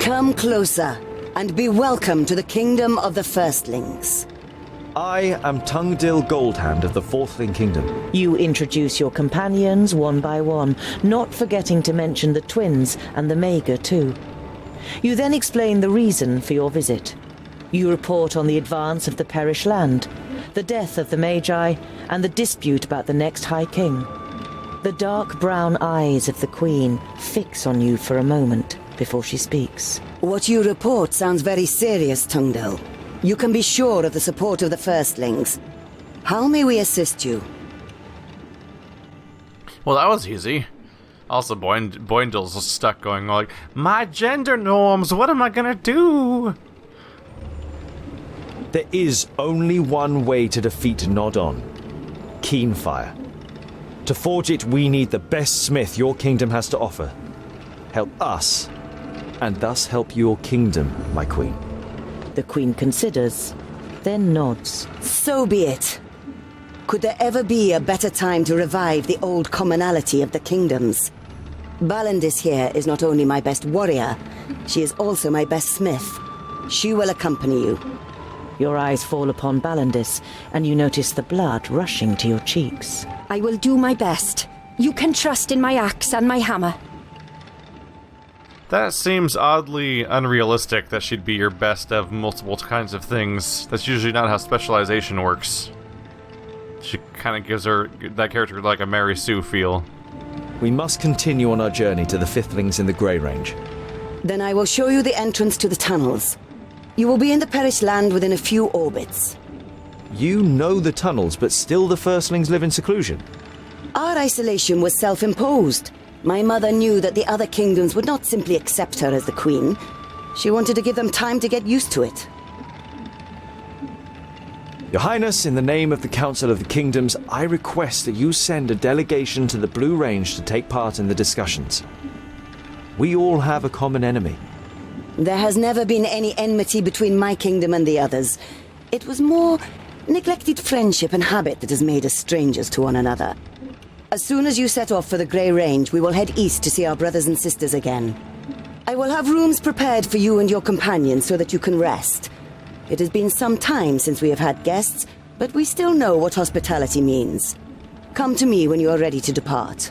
Come closer, and be welcome to the kingdom of the firstlings. I am Tungdil Goldhand of the Fourthling Kingdom. You introduce your companions one by one, not forgetting to mention the twins and the Mager too. You then explain the reason for your visit. You report on the advance of the Perish Land, the death of the Magi, and the dispute about the next High King. The dark brown eyes of the Queen fix on you for a moment before she speaks. What you report sounds very serious, Tungdil. You can be sure of the support of the firstlings. How may we assist you? Well, that was easy. Also, Boindle's stuck going like, my gender norms, what am I gonna do? There is only one way to defeat Nodon. Keenfire. To forge it, we need the best smith your kingdom has to offer. Help us, and thus help your kingdom, my queen. The Queen considers, then nods. So be it. Could there ever be a better time to revive the old commonality of the kingdoms? Balyndis here is not only my best warrior, she is also my best smith. She will accompany you. Your eyes fall upon Balyndis, and you notice the blood rushing to your cheeks. I will do my best. You can trust in my axe and my hammer. That seems oddly unrealistic that she'd be your best of multiple kinds of things. That's usually not how specialization works. She kind of gives her, that character, like a Mary Sue feel. We must continue on our journey to the Fiftlings in the Grey Range. Then I will show you the entrance to the tunnels. You will be in the Perish Land within a few orbits. You know the tunnels, but still the Firstlings live in seclusion. Our isolation was self-imposed. My mother knew that the other kingdoms would not simply accept her as the queen. She wanted to give them time to get used to it. Your Highness, in the name of the Council of the Kingdoms, I request that you send a delegation to the Blue Range to take part in the discussions. We all have a common enemy. There has never been any enmity between my kingdom and the others. It was more neglected friendship and habit that has made us strangers to one another. As soon as you set off for the Grey Range, we will head east to see our brothers and sisters again. I will have rooms prepared for you and your companions so that you can rest. It has been some time since we have had guests, but we still know what hospitality means. Come to me when you are ready to depart.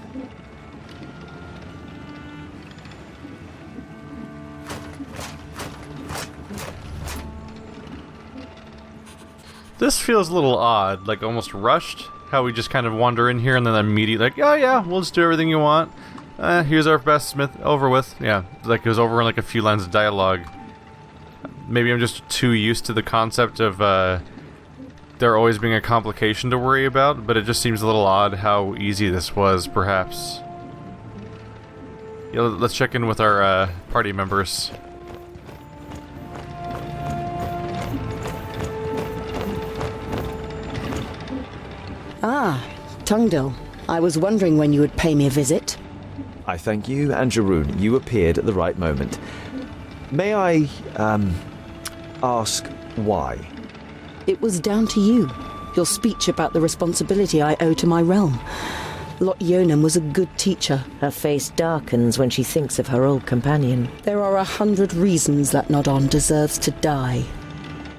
This feels a little odd, like almost rushed. How we just kind of wander in here and then immediately like, oh yeah, we'll just do everything you want. Here's our best smith, over with. Yeah, like it was over in like a few lines of dialogue. Maybe I'm just too used to the concept of there always being a complication to worry about, but it just seems a little odd how easy this was, perhaps. Yeah, let's check in with our party members. Ah, Tungdil. I was wondering when you would pay me a visit. I thank you, and Jeroen, you appeared at the right moment. May I, ask why? It was down to you. Your speech about the responsibility I owe to my realm. Lot Yonam was a good teacher. Her face darkens when she thinks of her old companion. There are 100 reasons that Nodon deserves to die.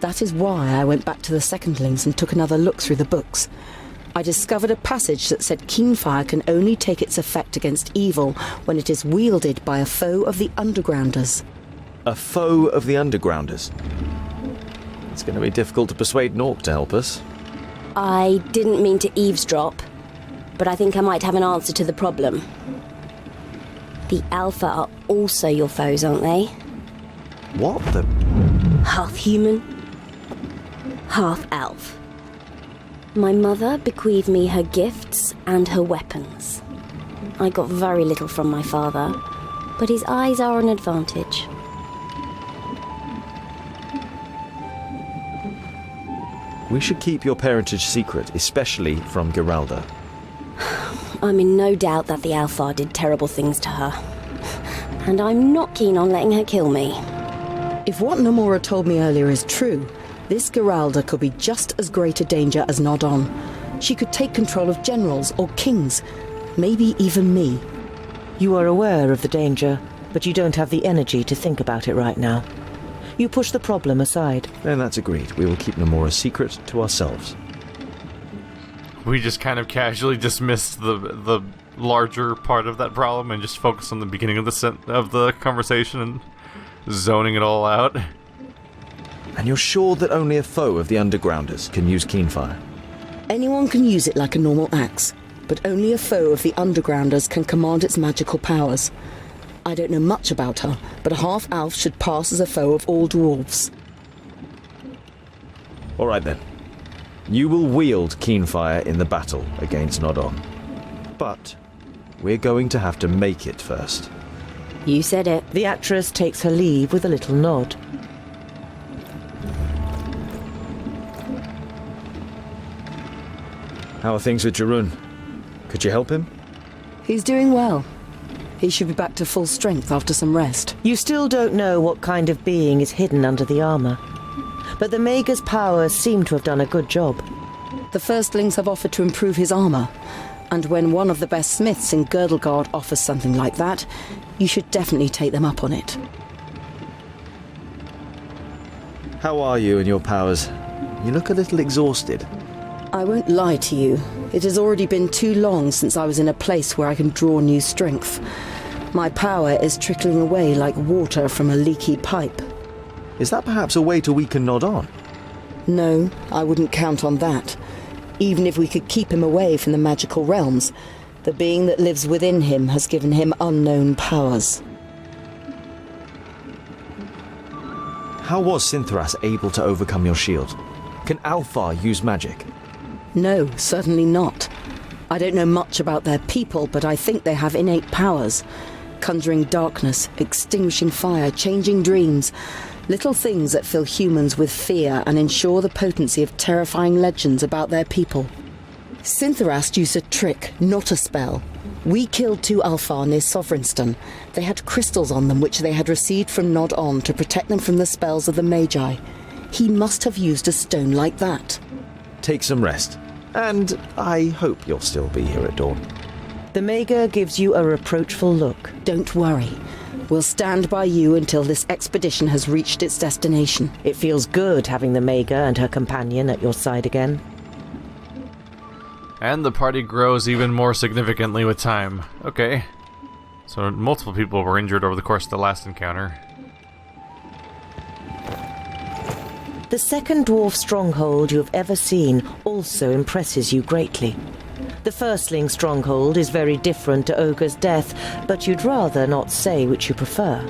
That is why I went back to the Secondlings and took another look through the books. I discovered a passage that said Keenfire can only take its effect against evil when it is wielded by a foe of the Undergrounders. A foe of the Undergrounders? It's going to be difficult to persuade Nork to help us. I didn't mean to eavesdrop, but I think I might have an answer to the problem. The Alpha are also your foes, aren't they? What the... Half human, half elf. My mother bequeathed me her gifts and her weapons. I got very little from my father, but his eyes are an advantage. We should keep your parentage secret, especially from Geralda. I'm in no doubt that the Alpha did terrible things to her, and I'm not keen on letting her kill me. If what Namora told me earlier is true, this Geralda could be just as great a danger as Nodon. She could take control of generals or kings, maybe even me. You are aware of the danger, but you don't have the energy to think about it right now. You push the problem aside. Then that's agreed. We will keep Namora secret to ourselves. We just kind of casually dismissed the larger part of that problem and just focus on the beginning of the conversation and zoning it all out. And you're sure that only a foe of the Undergrounders can use Keenfire? Anyone can use it like a normal axe, but only a foe of the Undergrounders can command its magical powers. I don't know much about her, but a half-elf should pass as a foe of all dwarves. All right then. You will wield Keenfire in the battle against Nodon. But we're going to have to make it first. You said it. The actress takes her leave with a little nod. How are things with Jarun? Could you help him? He's doing well. He should be back to full strength after some rest. You still don't know what kind of being is hidden under the armor, but the Mager's powers seem to have done a good job. The firstlings have offered to improve his armor, and when one of the best smiths in Girdlegard offers something like that, you should definitely take them up on it. How are you and your powers? You look a little exhausted. I won't lie to you. It has already been too long since I was in a place where I can draw new strength. My power is trickling away like water from a leaky pipe. Is that perhaps a way to weaken Nodon? No, I wouldn't count on that. Even if we could keep him away from the magical realms, the being that lives within him has given him unknown powers. How was Synthras able to overcome your shield? Can Alfar use magic? No, certainly not. I don't know much about their people, but I think they have innate powers. Conjuring darkness, extinguishing fire, changing dreams. Little things that fill humans with fear and ensure the potency of terrifying legends about their people. Syntherast used a trick, not a spell. We killed 2 Alfar near Sovereignstone. They had crystals on them which they had received from Nod-On to protect them from the spells of the Magi. He must have used a stone like that. Take some rest. And I hope you'll still be here at dawn. The Mager gives you a reproachful look. Don't worry. We'll stand by you until this expedition has reached its destination. It feels good having the Mager and her companion at your side again. And the party grows even more significantly with time. Okay. So multiple people were injured over the course of the last encounter. The second dwarf stronghold you have ever seen also impresses you greatly. The firstling stronghold is very different to Ogre's Death, but you'd rather not say which you prefer.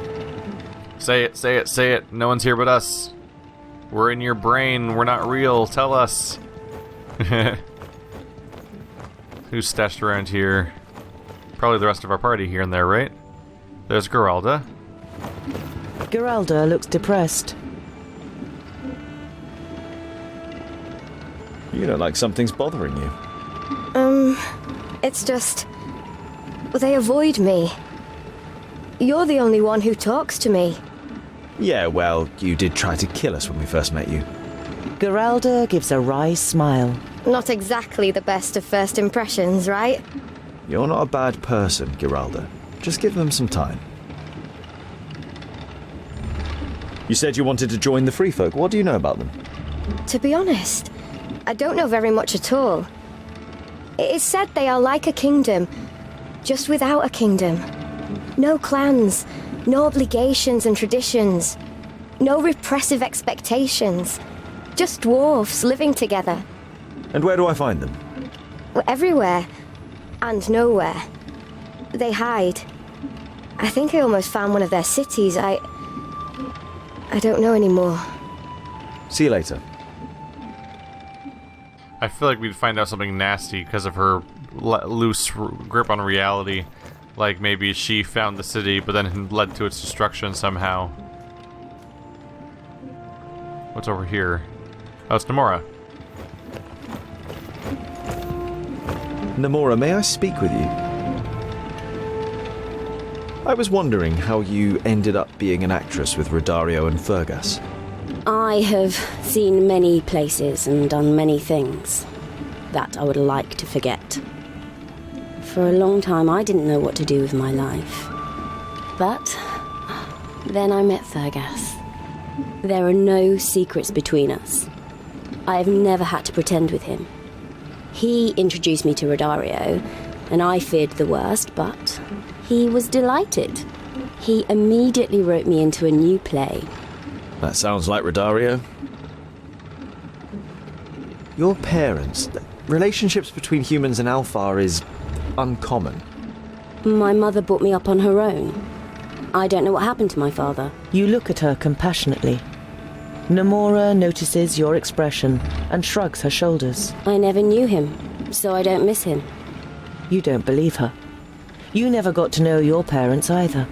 Say it, say it, say it. No one's here but us. We're in your brain. We're not real. Tell us. Who's stashed around here? Probably the rest of our party here and there, right? There's Geralda. Geralda looks depressed. You look like something's bothering you. It's just... they avoid me. You're the only one who talks to me. Yeah, well, you did try to kill us when we first met you. Geralda gives a wry smile. Not exactly the best of first impressions, right? You're not a bad person, Geralda. Just give them some time. You said you wanted to join the Free Folk. What do you know about them? To be honest, I don't know very much at all. It is said they are like a kingdom, just without a kingdom. No clans, no obligations and traditions, no repressive expectations. Just dwarves living together. And where do I find them? Everywhere. And nowhere. They hide. I think I almost found one of their cities. I don't know anymore. See you later. I feel like we'd find out something nasty because of her loose grip on reality. Like maybe she found the city, but then led to its destruction somehow. What's over here? Oh, it's Namora. Namora, may I speak with you? I was wondering how you ended up being an actress with Rodario and Fergus. I have seen many places and done many things that I would like to forget. For a long time I didn't know what to do with my life. But Then I met Thurgas. There are no secrets between us. I have never had to pretend with him. He introduced me to Rodario, and I feared the worst, but he was delighted. He immediately wrote me into a new play. That sounds like Rodario. Your parents, relationships between humans and Alfar is uncommon. My mother brought me up on her own. I don't know what happened to my father. You look at her compassionately. Namora notices your expression and shrugs her shoulders. I never knew him, so I don't miss him. You don't believe her. You never got to know your parents either.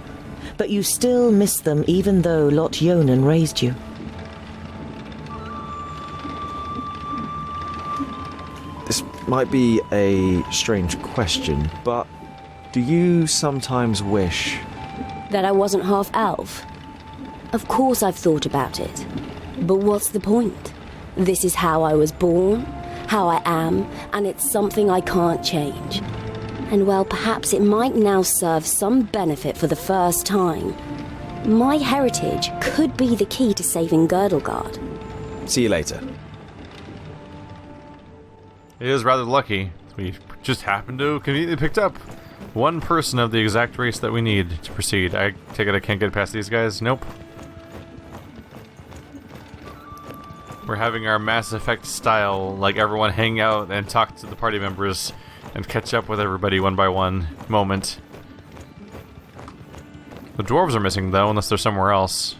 But you still miss them even though Lot Yonan raised you. This might be a strange question, but do you sometimes wish... That I wasn't half elf? Of course I've thought about it. But what's the point? This is how I was born, how I am, and it's something I can't change. And well, perhaps it might now serve some benefit for the first time. My heritage could be the key to saving Girdlegard. See you later. It is rather lucky. We just happened to conveniently picked up one person of the exact race that we need to proceed. I take it I can't get past these guys? Nope. We're having our Mass Effect style, like everyone hang out and talk to the party members and catch up with everybody one by one moment. The dwarves are missing, though, unless they're somewhere else.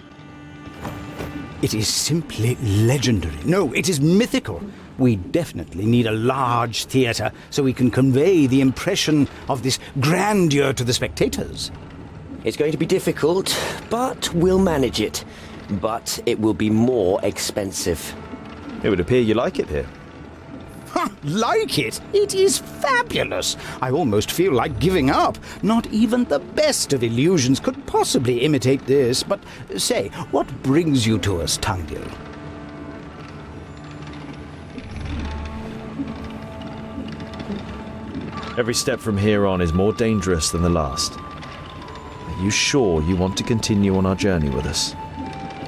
It is simply legendary. No, it is mythical. We definitely need a large theatre so we can convey the impression of this grandeur to the spectators. It's going to be difficult, but we'll manage it. But it will be more expensive. It would appear you like it here. Like it? It is fabulous. I almost feel like giving up. Not even the best of illusions could possibly imitate this. But say, what brings you to us, Tungdil? Every step from here on is more dangerous than the last. Are you sure you want to continue on our journey with us?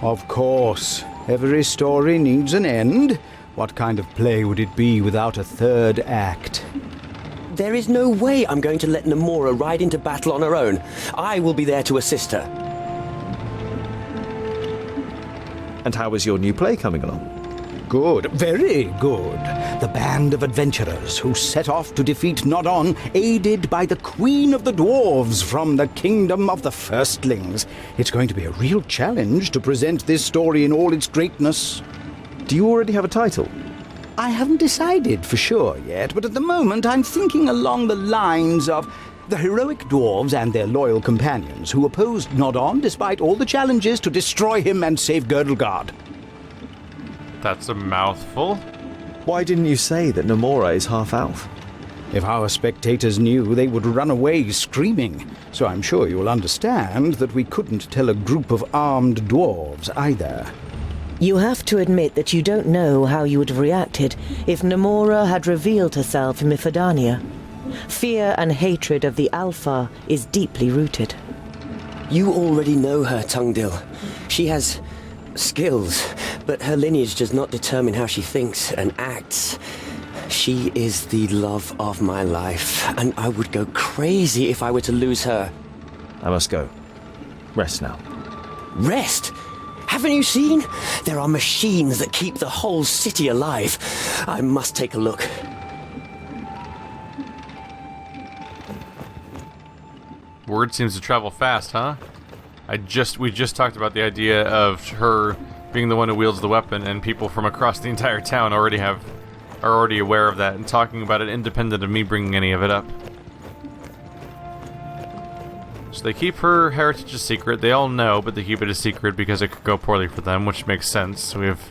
Of course. Every story needs an end. What kind of play would it be without a third act? There is no way I'm going to let Namora ride into battle on her own. I will be there to assist her. And how is your new play coming along? Good, very good. The band of adventurers who set off to defeat Nodon, aided by the Queen of the Dwarves from the Kingdom of the Firstlings. It's going to be a real challenge to present this story in all its greatness. Do you already have a title? I haven't decided for sure yet, but at the moment I'm thinking along the lines of the heroic dwarves and their loyal companions who opposed Nodon despite all the challenges to destroy him and save Girdlegard. That's a mouthful. Why didn't you say that Namora is half-elf? If our spectators knew, they would run away screaming. So I'm sure you'll understand that we couldn't tell a group of armed dwarves either. You have to admit that you don't know how you would have reacted if Namora had revealed herself in Mifadania. Fear and hatred of the Alpha is deeply rooted. You already know her, Tungdil. She has skills, but her lineage does not determine how she thinks and acts. She is the love of my life, and I would go crazy if I were to lose her. I must go. Rest now. Rest? Haven't you seen? There are machines that keep the whole city alive. I must take a look. Word seems to travel fast, huh? We just talked about the idea of her being the one who wields the weapon, and people from across the entire town are already aware of that and talking about it independent of me bringing any of it up. So they keep her heritage a secret. They all know, but they keep it a secret because it could go poorly for them, which makes sense. We have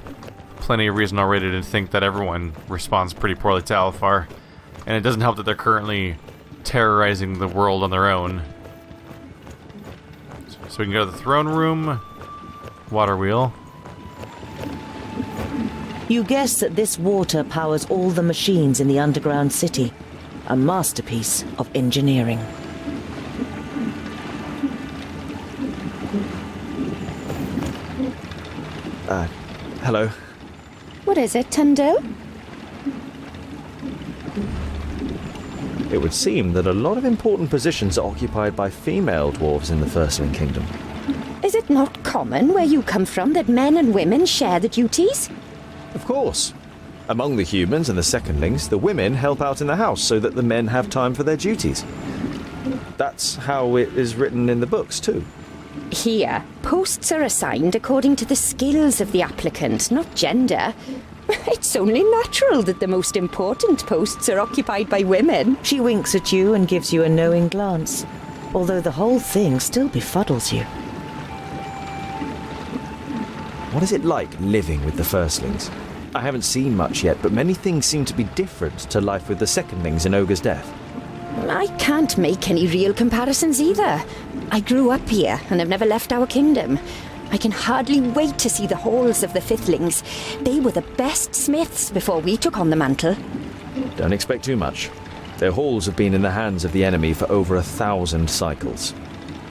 plenty of reason already to think that everyone responds pretty poorly to Alfar, and it doesn't help that they're currently terrorizing the world on their own. So we can go to the throne room. Water wheel. You guess that this water powers all the machines in the underground city. A masterpiece of engineering. Hello. What is it, Tundle? It would seem that a lot of important positions are occupied by female dwarves in the Firstling Kingdom. Is it not common where you come from that men and women share the duties? Of course. Among the humans and the secondlings, the women help out in the house so that the men have time for their duties. That's how it is written in the books, too. Here, posts are assigned according to the skills of the applicant, not gender. It's only natural that the most important posts are occupied by women. She winks at you and gives you a knowing glance, although the whole thing still befuddles you. What is it like living with the Firstlings? I haven't seen much yet, but many things seem to be different to life with the Secondlings in Ogre's Death. I can't make any real comparisons either. I grew up here and have never left our kingdom. I can hardly wait to see the halls of the Fiflings. They were the best smiths before we took on the mantle. Don't expect too much. Their halls have been in the hands of the enemy for over 1,000 cycles.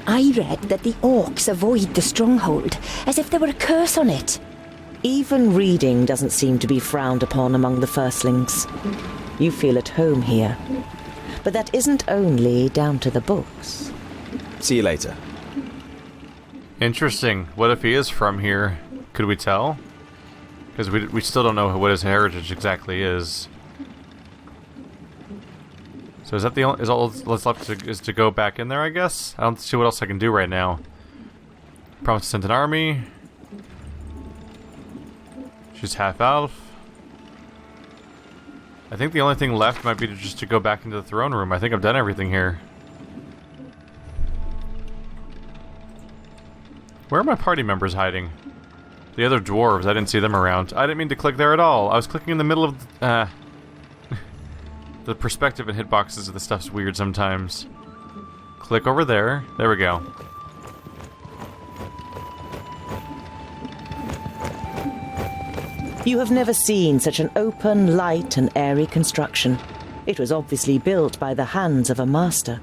I read that the orcs avoid the stronghold, as if there were a curse on it. Even reading doesn't seem to be frowned upon among the Firstlings. You feel at home here. But that isn't only down to the books. See you later. Interesting. What if he is from here? Could we tell? Because we still don't know what his heritage exactly is. So is that the only... Is all that's left is to go back in there, I guess? I don't see what else I can do right now. Promised to send an army. She's half-elf. I think the only thing left might be just to go back into the throne room. I think I've done everything here. Where are my party members hiding? The other dwarves, I didn't see them around. I didn't mean to click there at all. I was clicking in the middle of... the perspective and hitboxes of the stuff's weird sometimes. Click over there. There we go. You have never seen such an open, light and airy construction. It was obviously built by the hands of a master.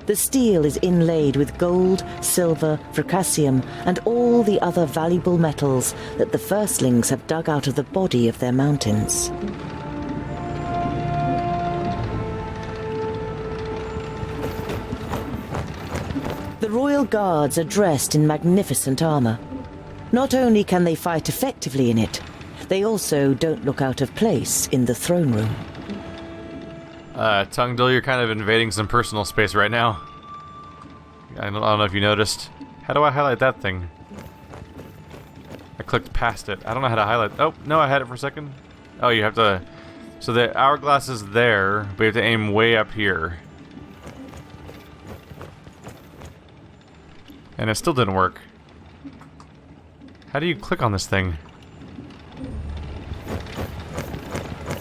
The steel is inlaid with gold, silver, fracassium and all the other valuable metals that the Firstlings have dug out of the body of their mountains. The royal guards are dressed in magnificent armor. Not only can they fight effectively in it, they also don't look out of place in the throne room. Tungdil, you're kind of invading some personal space right now. I don't know if you noticed. How do I highlight that thing? I clicked past it. I don't know how to highlight... Oh, no, I had it for a second. Oh, you have to... So the hourglass is there, but you have to aim way up here. And it still didn't work. How do you click on this thing?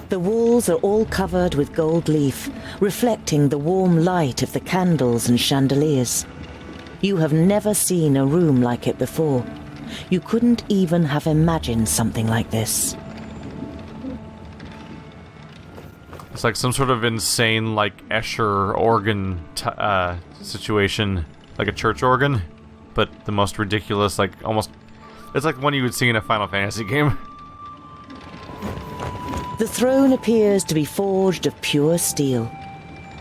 The walls are all covered with gold leaf, reflecting the warm light of the candles and chandeliers. You have never seen a room like it before. You couldn't even have imagined something like this. It's like some sort of insane, like, Escher organ situation. Like a church organ, but the most ridiculous, like, almost... It's like one you would see in a Final Fantasy game. The throne appears to be forged of pure steel.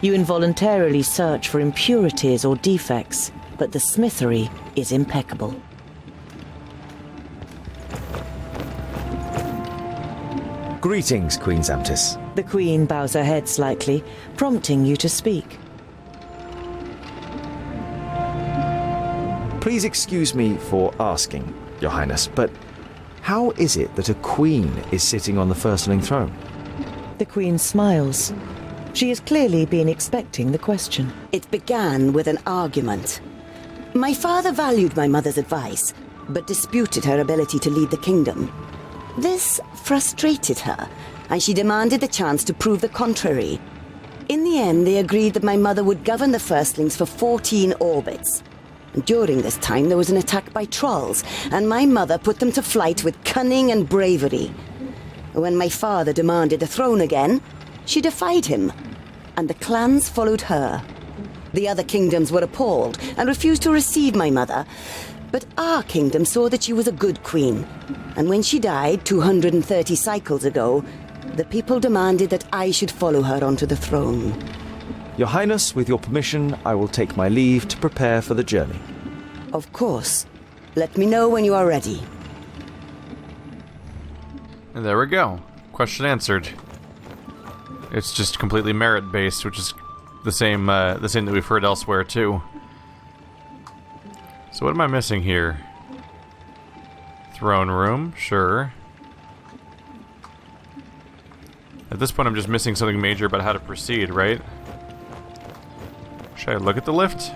You involuntarily search for impurities or defects, but the smithery is impeccable. Greetings, Queen Zamtis. The Queen bows her head slightly, prompting you to speak. Please excuse me for asking, Your Highness, but how is it that a queen is sitting on the Firstling throne? The Queen smiles. She has clearly been expecting the question. It began with an argument. My father valued my mother's advice, but disputed her ability to lead the kingdom. This frustrated her, and she demanded the chance to prove the contrary. In the end, they agreed that my mother would govern the Firstlings for 14 orbits. During this time, there was an attack by trolls, and my mother put them to flight with cunning and bravery. When my father demanded the throne again, she defied him, and the clans followed her. The other kingdoms were appalled and refused to receive my mother. But our kingdom saw that she was a good queen. And when she died 230 cycles ago, the people demanded that I should follow her onto the throne. Your Highness, with your permission, I will take my leave to prepare for the journey. Of course. Let me know when you are ready. And there we go. Question answered. It's just completely merit-based, which is the same that we've heard elsewhere, too. So what am I missing here? Throne room, sure. At this point, I'm just missing something major about how to proceed, right? Should I look at the lift?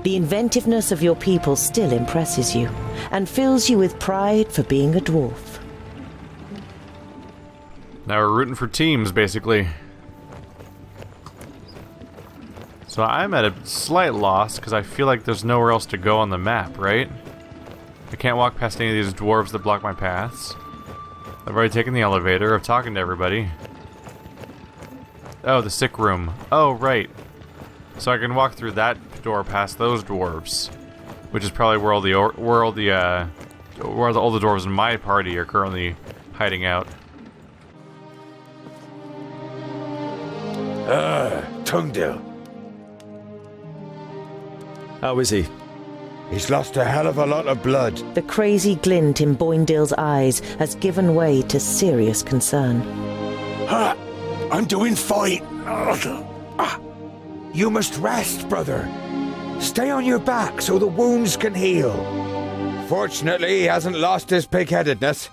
The inventiveness of your people still impresses you, and fills you with pride for being a dwarf. Now we're rooting for teams, basically. So I'm at a slight loss, because I feel like there's nowhere else to go on the map, right? I can't walk past any of these dwarves that block my paths. I've already taken the elevator, I've talked to everybody. Oh, the sick room. Oh, right. So I can walk through that door past those dwarves, which is probably where all the dwarves in my party are currently hiding out. Tungdil. How is he? He's lost a hell of a lot of blood. The crazy glint in Boindale's eyes has given way to serious concern. I'm doing fine. You must rest, brother. Stay on your back so the wounds can heal. Fortunately, he hasn't lost his pig-headedness.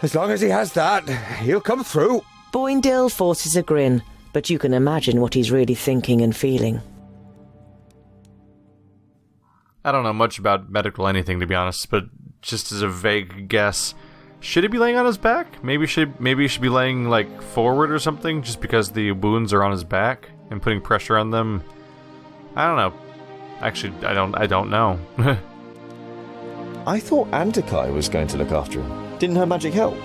As long as he has that, he'll come through. Boindale forces a grin, but you can imagine what he's really thinking and feeling. I don't know much about medical anything, to be honest, but just as a vague guess, should he be laying on his back? Maybe he should be laying like forward or something, just because the wounds are on his back and putting pressure on them. I don't know. Actually, I don't know. I thought Antikai was going to look after him. Didn't her magic help?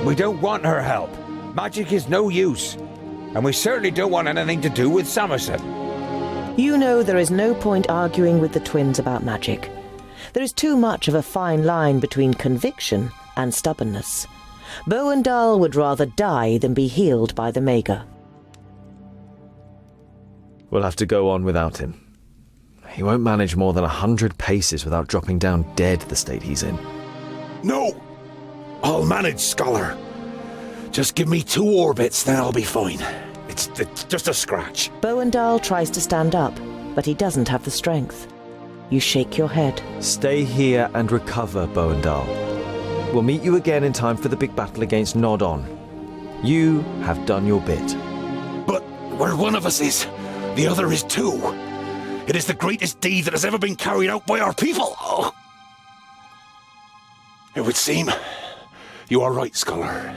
We don't want her help. Magic is no use. And we certainly don't want anything to do with Samerson. You know there is no point arguing with the twins about magic. There is too much of a fine line between conviction and stubbornness. Boindale would rather die than be healed by the Mager. We'll have to go on without him. He won't manage more than 100 paces without dropping down dead the state he's in. No! I'll manage, Scholar. Just give me 2 orbits, then I'll be fine. It's just a scratch. Boindale tries to stand up, but he doesn't have the strength. You shake your head. Stay here and recover, Boindale. We'll meet you again in time for the big battle against Nod-On. You have done your bit. But where one of us is, the other is too. It is the greatest deed that has ever been carried out by our people. Oh. It would seem you are right, Scholar.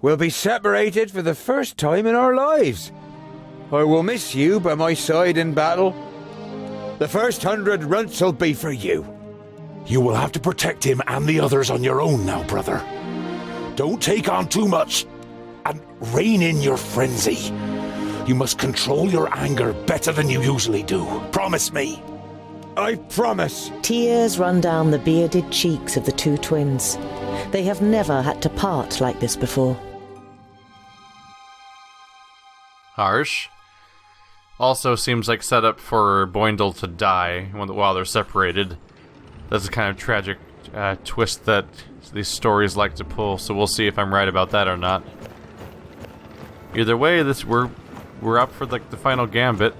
We'll be separated for the first time in our lives. I will miss you by my side in battle. The first 100 runts will be for you. You will have to protect him and the others on your own now, brother. Don't take on too much, and rein in your frenzy. You must control your anger better than you usually do. Promise me. I promise. Tears run down the bearded cheeks of the 2 twins. They have never had to part like this before. Harsh. Also seems like set up for Boindale to die while they're separated. That's a kind of tragic twist that these stories like to pull, so we'll see if I'm right about that or not. Either way, we're up for like the final gambit.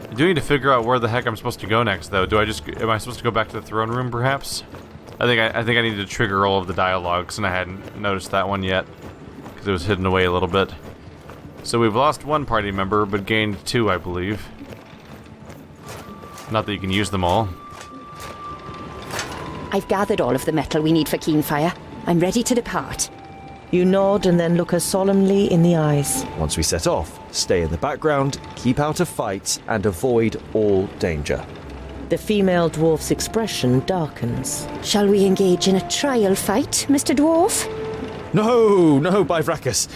I do need to figure out where the heck I'm supposed to go next, though. Am I supposed to go back to the throne room, perhaps? I think I need to trigger all of the dialogues, and I hadn't noticed that one yet because it was hidden away a little bit. So we've lost 1 party member, but gained 2, I believe. Not that you can use them all. I've gathered all of the metal we need for Keenfire. I'm ready to depart. You nod and then look her solemnly in the eyes. Once we set off, stay in the background, keep out of fights, and avoid all danger. The female dwarf's expression darkens. Shall we engage in a trial fight, Mr. Dwarf? No, Bifracus.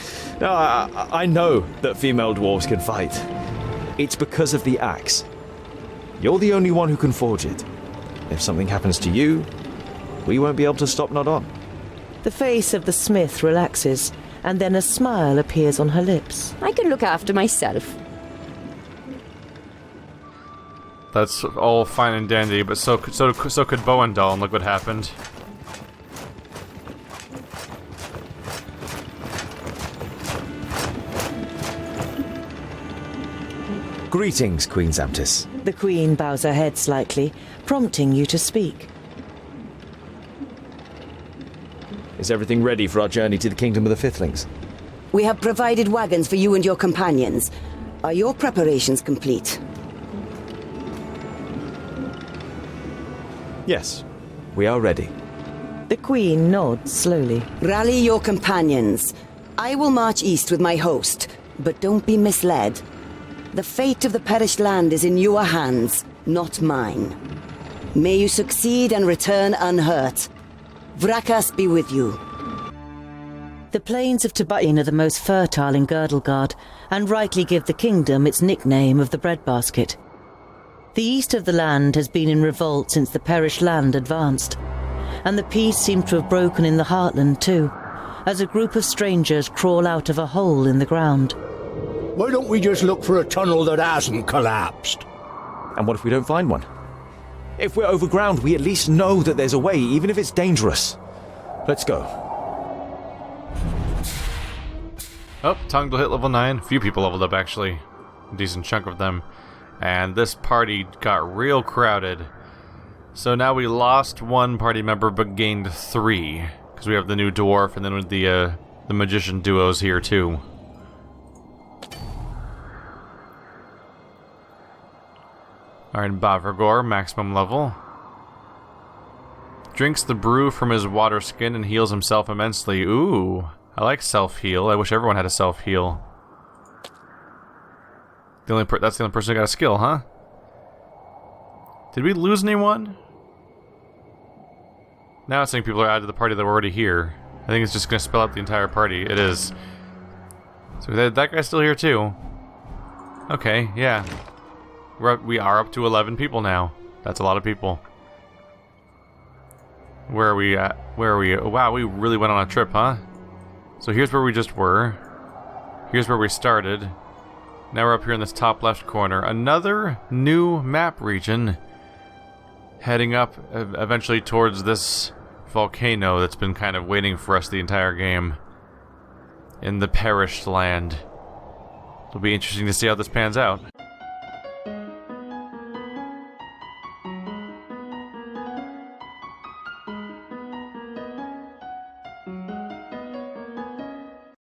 No, I know that female dwarves can fight. It's because of the axe. You're the only one who can forge it. If something happens to you, we won't be able to stop Nod On. The face of the smith relaxes, and then a smile appears on her lips. I can look after myself. That's all fine and dandy, but so could Boendal, and look what happened. Greetings, Queen Zamtis. The queen bows her head slightly, prompting you to speak. Is everything ready for our journey to the Kingdom of the Fiflings? We have provided wagons for you and your companions. Are your preparations complete? Yes, we are ready. The queen nods slowly. Rally your companions. I will march east with my host, but don't be misled. The fate of the perished land is in your hands, not mine. May you succeed and return unhurt. Vrakas be with you. The plains of Tabain are the most fertile in Girdlegard, and rightly give the kingdom its nickname of the breadbasket. The east of the land has been in revolt since the perished land advanced, and the peace seemed to have broken in the heartland too, as a group of strangers crawl out of a hole in the ground. Why don't we just look for a tunnel that hasn't collapsed? And what if we don't find one? If we're overground, we at least know that there's a way, even if it's dangerous. Let's go. Oh, Tungdil hit level 9. A few people leveled up, actually. A decent chunk of them. And this party got real crowded. So now we lost one party member, but gained 3. Because we have the new dwarf, and then with the magician duos here, too. Alright, Bavragor, maximum level. Drinks the brew from his water skin and heals himself immensely. Ooh, I like self-heal. I wish everyone had a self-heal. That's the only person who got a skill, huh? Did we lose anyone? Now it's saying people are added to the party that were already here. I think it's just going to spell out the entire party. It is. So that guy's still here too. Okay, yeah. We are up to 11 people now. That's a lot of people. Where are we at? Where are we? Oh, wow, we really went on a trip, huh? So here's where we just were. Here's where we started. Now we're up here in this top left corner. Another new map region. Heading up eventually towards this volcano that's been kind of waiting for us the entire game. In the perished land. It'll be interesting to see how this pans out.